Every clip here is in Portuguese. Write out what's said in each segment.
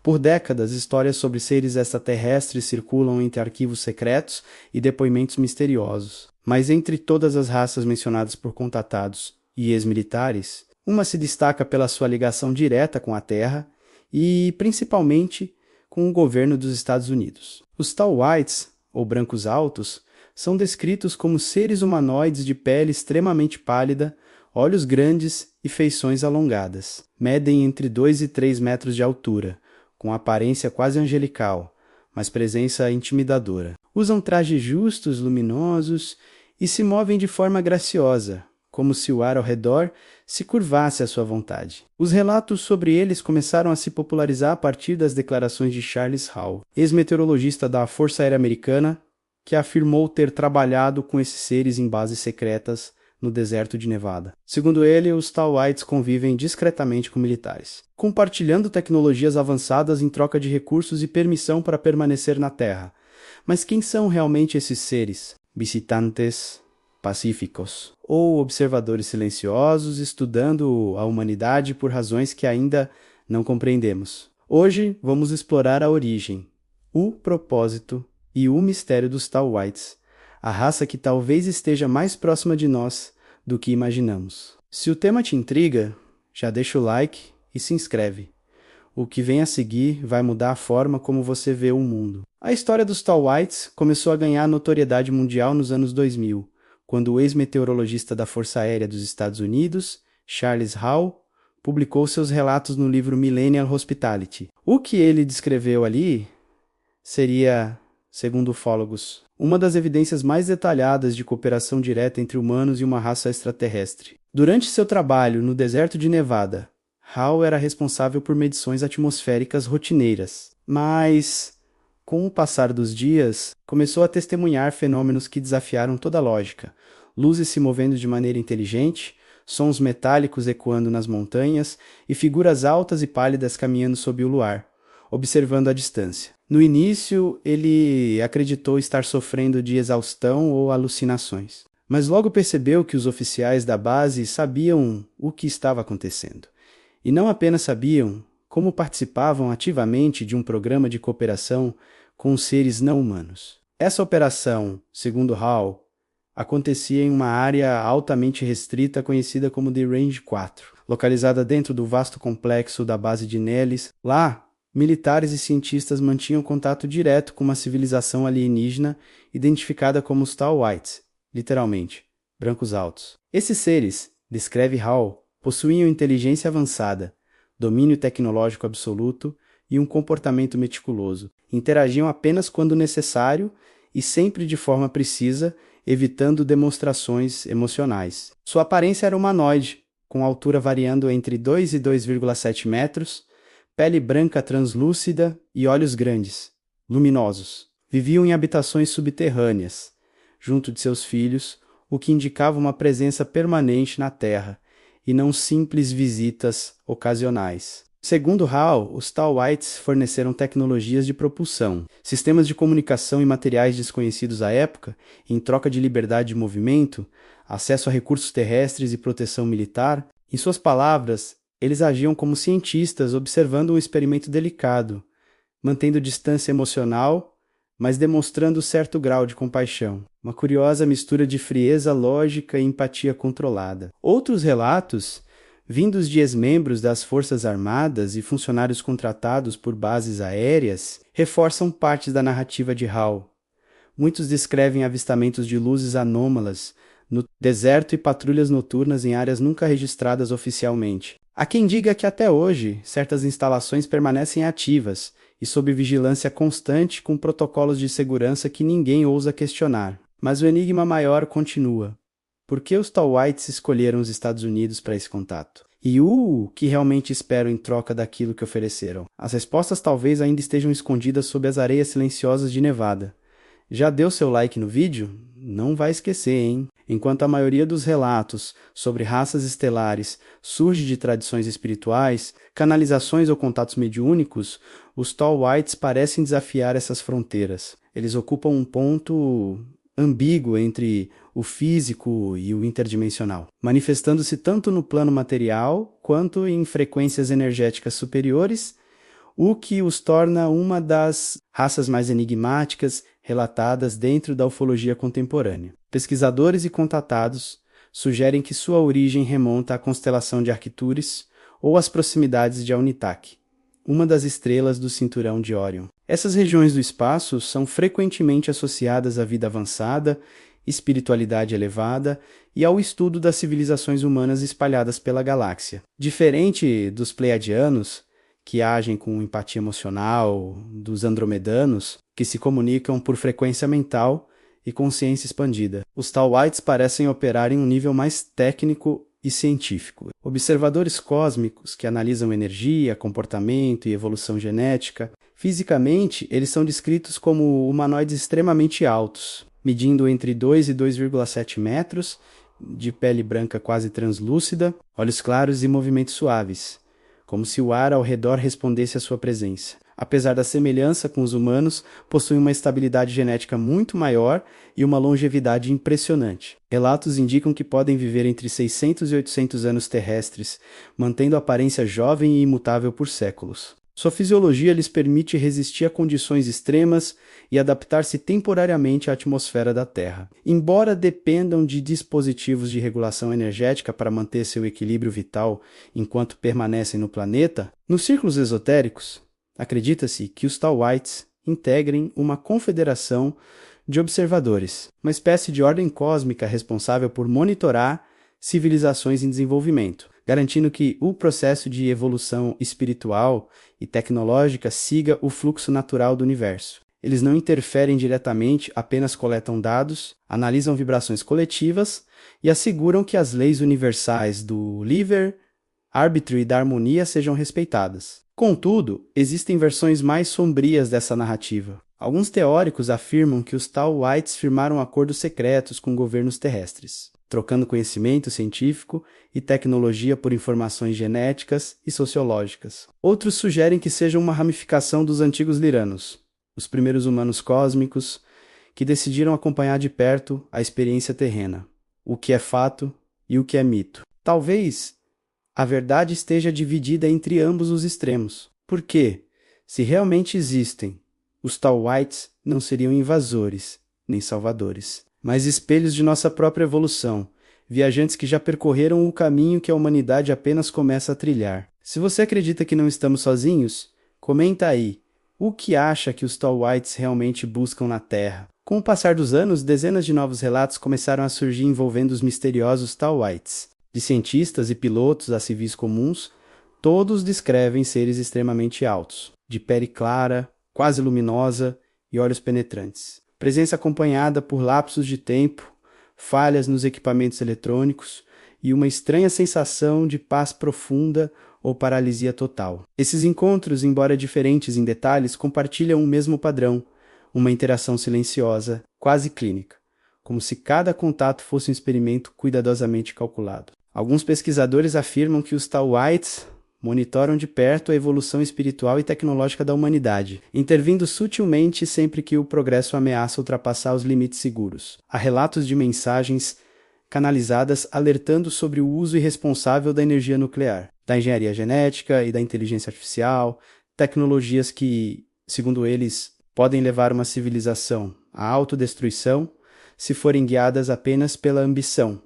Por décadas, histórias sobre seres extraterrestres circulam entre arquivos secretos e depoimentos misteriosos. Mas entre todas as raças mencionadas por contatados e ex-militares, uma se destaca pela sua ligação direta com a Terra e, principalmente, com o governo dos Estados Unidos. Os Tall Whites, ou brancos altos, são descritos como seres humanoides de pele extremamente pálida, olhos grandes e feições alongadas. Medem entre 2 e 3 metros de altura, com aparência quase angelical, mas presença intimidadora. Usam trajes justos, luminosos e se movem de forma graciosa, como se o ar ao redor se curvasse à sua vontade. Os relatos sobre eles começaram a se popularizar a partir das declarações de Charles Hall, ex-meteorologista da Força Aérea Americana, que afirmou ter trabalhado com esses seres em bases secretas no deserto de Nevada. Segundo ele, os Tall Whites convivem discretamente com militares, compartilhando tecnologias avançadas em troca de recursos e permissão para permanecer na Terra. Mas quem são realmente esses seres? Visitantes pacíficos, ou observadores silenciosos estudando a humanidade por razões que ainda não compreendemos. Hoje vamos explorar a origem, o propósito e o mistério dos Tall Whites, a raça que talvez esteja mais próxima de nós do que imaginamos. Se o tema te intriga, já deixa o like e se inscreve. O que vem a seguir vai mudar a forma como você vê o mundo. A história dos Tall Whites começou a ganhar notoriedade mundial nos anos 2000, quando o ex-meteorologista da Força Aérea dos Estados Unidos, Charles Hall, publicou seus relatos no livro Millennial Hospitality. O que ele descreveu ali seria, segundo ufólogos, uma das evidências mais detalhadas de cooperação direta entre humanos e uma raça extraterrestre. Durante seu trabalho no deserto de Nevada, Hall era responsável por medições atmosféricas rotineiras, mas, com o passar dos dias, começou a testemunhar fenômenos que desafiaram toda a lógica. Luzes se movendo de maneira inteligente, sons metálicos ecoando nas montanhas e figuras altas e pálidas caminhando sob o luar, observando à distância. No início, ele acreditou estar sofrendo de exaustão ou alucinações, mas logo percebeu que os oficiais da base sabiam o que estava acontecendo. E não apenas sabiam, como participavam ativamente de um programa de cooperação com os seres não humanos. Essa operação, segundo Hall, acontecia em uma área altamente restrita conhecida como The Range 4, localizada dentro do vasto complexo da base de Nellis. Lá, militares e cientistas mantinham contato direto com uma civilização alienígena identificada como os Tall Whites, literalmente, brancos altos. Esses seres, descreve Hall, possuíam inteligência avançada, domínio tecnológico absoluto e um comportamento meticuloso. Interagiam apenas quando necessário e sempre de forma precisa, evitando demonstrações emocionais. Sua aparência era humanoide, com altura variando entre 2 e 2,7 metros, pele branca translúcida e olhos grandes, luminosos. Viviam em habitações subterrâneas, junto de seus filhos, o que indicava uma presença permanente na Terra, e não simples visitas ocasionais. Segundo Hall, os Tall Whites forneceram tecnologias de propulsão, sistemas de comunicação e materiais desconhecidos à época, em troca de liberdade de movimento, acesso a recursos terrestres e proteção militar. Em suas palavras, eles agiam como cientistas observando um experimento delicado, mantendo distância emocional, mas demonstrando certo grau de compaixão. Uma curiosa mistura de frieza lógica e empatia controlada. Outros relatos, vindos de ex-membros das Forças Armadas e funcionários contratados por bases aéreas, reforçam partes da narrativa de Hall. Muitos descrevem avistamentos de luzes anômalas no deserto e patrulhas noturnas em áreas nunca registradas oficialmente. Há quem diga que até hoje certas instalações permanecem ativas e sob vigilância constante com protocolos de segurança que ninguém ousa questionar. Mas o enigma maior continua. Por que os Tall Whites escolheram os Estados Unidos para esse contato? E o que realmente esperam em troca daquilo que ofereceram? As respostas talvez ainda estejam escondidas sob as areias silenciosas de Nevada. Já deu seu like no vídeo? Não vai esquecer, hein? Enquanto a maioria dos relatos sobre raças estelares surge de tradições espirituais, canalizações ou contatos mediúnicos, os Tall Whites parecem desafiar essas fronteiras. Eles ocupam um ponto ambíguo entre o físico e o interdimensional, manifestando-se tanto no plano material quanto em frequências energéticas superiores, o que os torna uma das raças mais enigmáticas relatadas dentro da ufologia contemporânea. Pesquisadores e contatados sugerem que sua origem remonta à constelação de Arcturus ou às proximidades de Alnitak, uma das estrelas do cinturão de Órion. Essas regiões do espaço são frequentemente associadas à vida avançada, espiritualidade elevada e ao estudo das civilizações humanas espalhadas pela galáxia. Diferente dos pleiadianos, que agem com empatia emocional, dos andromedanos, que se comunicam por frequência mental e consciência expandida, os Tallwhites parecem operar em um nível mais técnico e científico. Observadores cósmicos que analisam energia, comportamento e evolução genética. Fisicamente, eles são descritos como humanoides extremamente altos, medindo entre 2 e 2,7 metros, de pele branca quase translúcida, olhos claros e movimentos suaves, como se o ar ao redor respondesse à sua presença. Apesar da semelhança com os humanos, possuem uma estabilidade genética muito maior e uma longevidade impressionante. Relatos indicam que podem viver entre 600 e 800 anos terrestres, mantendo a aparência jovem e imutável por séculos. Sua fisiologia lhes permite resistir a condições extremas e adaptar-se temporariamente à atmosfera da Terra. Embora dependam de dispositivos de regulação energética para manter seu equilíbrio vital enquanto permanecem no planeta, nos círculos esotéricos, acredita-se que os Tallwhites integrem uma confederação de observadores, uma espécie de ordem cósmica responsável por monitorar civilizações em desenvolvimento, garantindo que o processo de evolução espiritual e tecnológica siga o fluxo natural do universo. Eles não interferem diretamente, apenas coletam dados, analisam vibrações coletivas e asseguram que as leis universais do livre-arbítrio e da harmonia sejam respeitadas. Contudo, existem versões mais sombrias dessa narrativa. Alguns teóricos afirmam que os Tallwhites firmaram acordos secretos com governos terrestres, trocando conhecimento científico e tecnologia por informações genéticas e sociológicas. Outros sugerem que sejam uma ramificação dos antigos Lyranos, os primeiros humanos cósmicos, que decidiram acompanhar de perto a experiência terrena, o que é fato e o que é mito. Talvez a verdade esteja dividida entre ambos os extremos, porque, se realmente existem, os Tallwhites não seriam invasores, nem salvadores, mas espelhos de nossa própria evolução, viajantes que já percorreram o caminho que a humanidade apenas começa a trilhar. Se você acredita que não estamos sozinhos, comenta aí o que acha que os Tallwhites realmente buscam na Terra. Com o passar dos anos, dezenas de novos relatos começaram a surgir envolvendo os misteriosos Tallwhites. De cientistas e pilotos a civis comuns, todos descrevem seres extremamente altos, de pele clara, quase luminosa e olhos penetrantes. Presença acompanhada por lapsos de tempo, falhas nos equipamentos eletrônicos e uma estranha sensação de paz profunda ou paralisia total. Esses encontros, embora diferentes em detalhes, compartilham o mesmo padrão, uma interação silenciosa, quase clínica, como se cada contato fosse um experimento cuidadosamente calculado. Alguns pesquisadores afirmam que os Tallwhites monitoram de perto a evolução espiritual e tecnológica da humanidade, intervindo sutilmente sempre que o progresso ameaça ultrapassar os limites seguros. Há relatos de mensagens canalizadas alertando sobre o uso irresponsável da energia nuclear, da engenharia genética e da inteligência artificial, tecnologias que, segundo eles, podem levar uma civilização à autodestruição se forem guiadas apenas pela ambição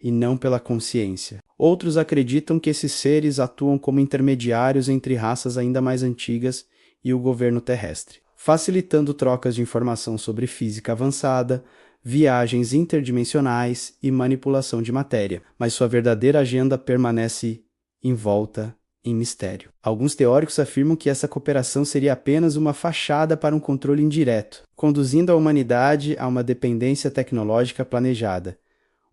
e não pela consciência. Outros acreditam que esses seres atuam como intermediários entre raças ainda mais antigas e o governo terrestre, facilitando trocas de informação sobre física avançada, viagens interdimensionais e manipulação de matéria, mas sua verdadeira agenda permanece envolta em mistério. Alguns teóricos afirmam que essa cooperação seria apenas uma fachada para um controle indireto, conduzindo a humanidade a uma dependência tecnológica planejada,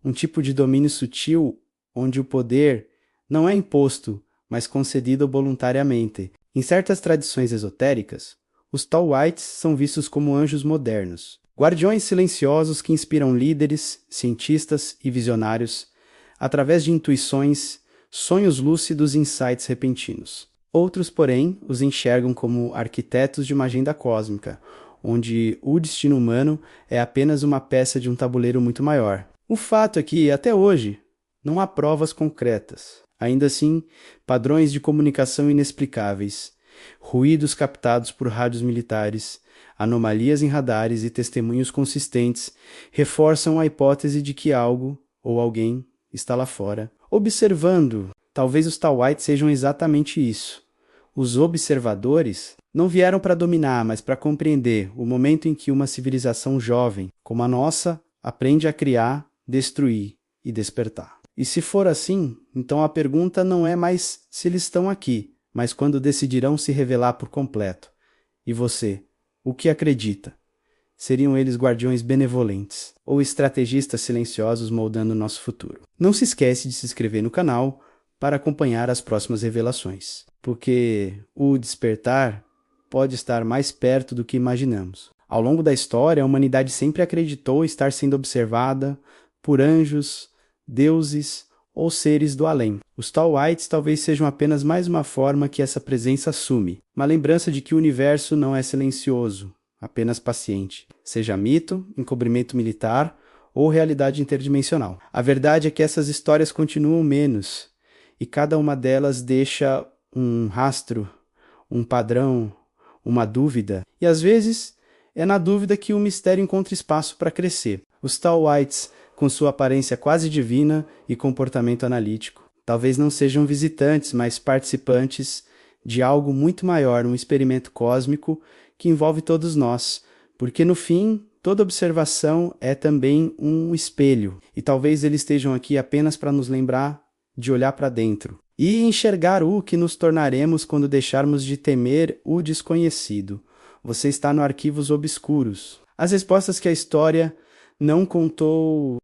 um tipo de domínio sutil onde o poder não é imposto, mas concedido voluntariamente. Em certas tradições esotéricas, os Tallwhites são vistos como anjos modernos, guardiões silenciosos que inspiram líderes, cientistas e visionários através de intuições, sonhos lúcidos e insights repentinos. Outros, porém, os enxergam como arquitetos de uma agenda cósmica, onde o destino humano é apenas uma peça de um tabuleiro muito maior. O fato é que, até hoje, não há provas concretas. Ainda assim, padrões de comunicação inexplicáveis ruídos captados por rádios militares, anomalias em radares e testemunhos consistentes reforçam a hipótese de que algo ou alguém está lá fora, observando. Talvez os Tal-Whites sejam exatamente isso. Os observadores não vieram para dominar, mas para compreender o momento em que uma civilização jovem, como a nossa, aprende a criar, destruir e despertar. E se for assim, então a pergunta não é mais se eles estão aqui, mas quando decidirão se revelar por completo. E você, o que acredita? Seriam eles guardiões benevolentes ou estrategistas silenciosos moldando o nosso futuro? Não se esquece de se inscrever no canal para acompanhar as próximas revelações, porque o despertar pode estar mais perto do que imaginamos. Ao longo da história, a humanidade sempre acreditou estar sendo observada por anjos, deuses ou seres do além. Os Tal-Whites talvez sejam apenas mais uma forma que essa presença assume, uma lembrança de que o universo não é silencioso, apenas paciente, seja mito, encobrimento militar ou realidade interdimensional. A verdade é que essas histórias continuam menos, e cada uma delas deixa um rastro, um padrão, uma dúvida, e às vezes é na dúvida que o mistério encontra espaço para crescer. Os Tal-Whites, com sua aparência quase divina e comportamento analítico, talvez não sejam visitantes, mas participantes de algo muito maior, um experimento cósmico que envolve todos nós, porque no fim, toda observação é também um espelho, e talvez eles estejam aqui apenas para nos lembrar de olhar para dentro e enxergar o que nos tornaremos quando deixarmos de temer o desconhecido. Você está no Arquivos Obscuros. As respostas que a história não contou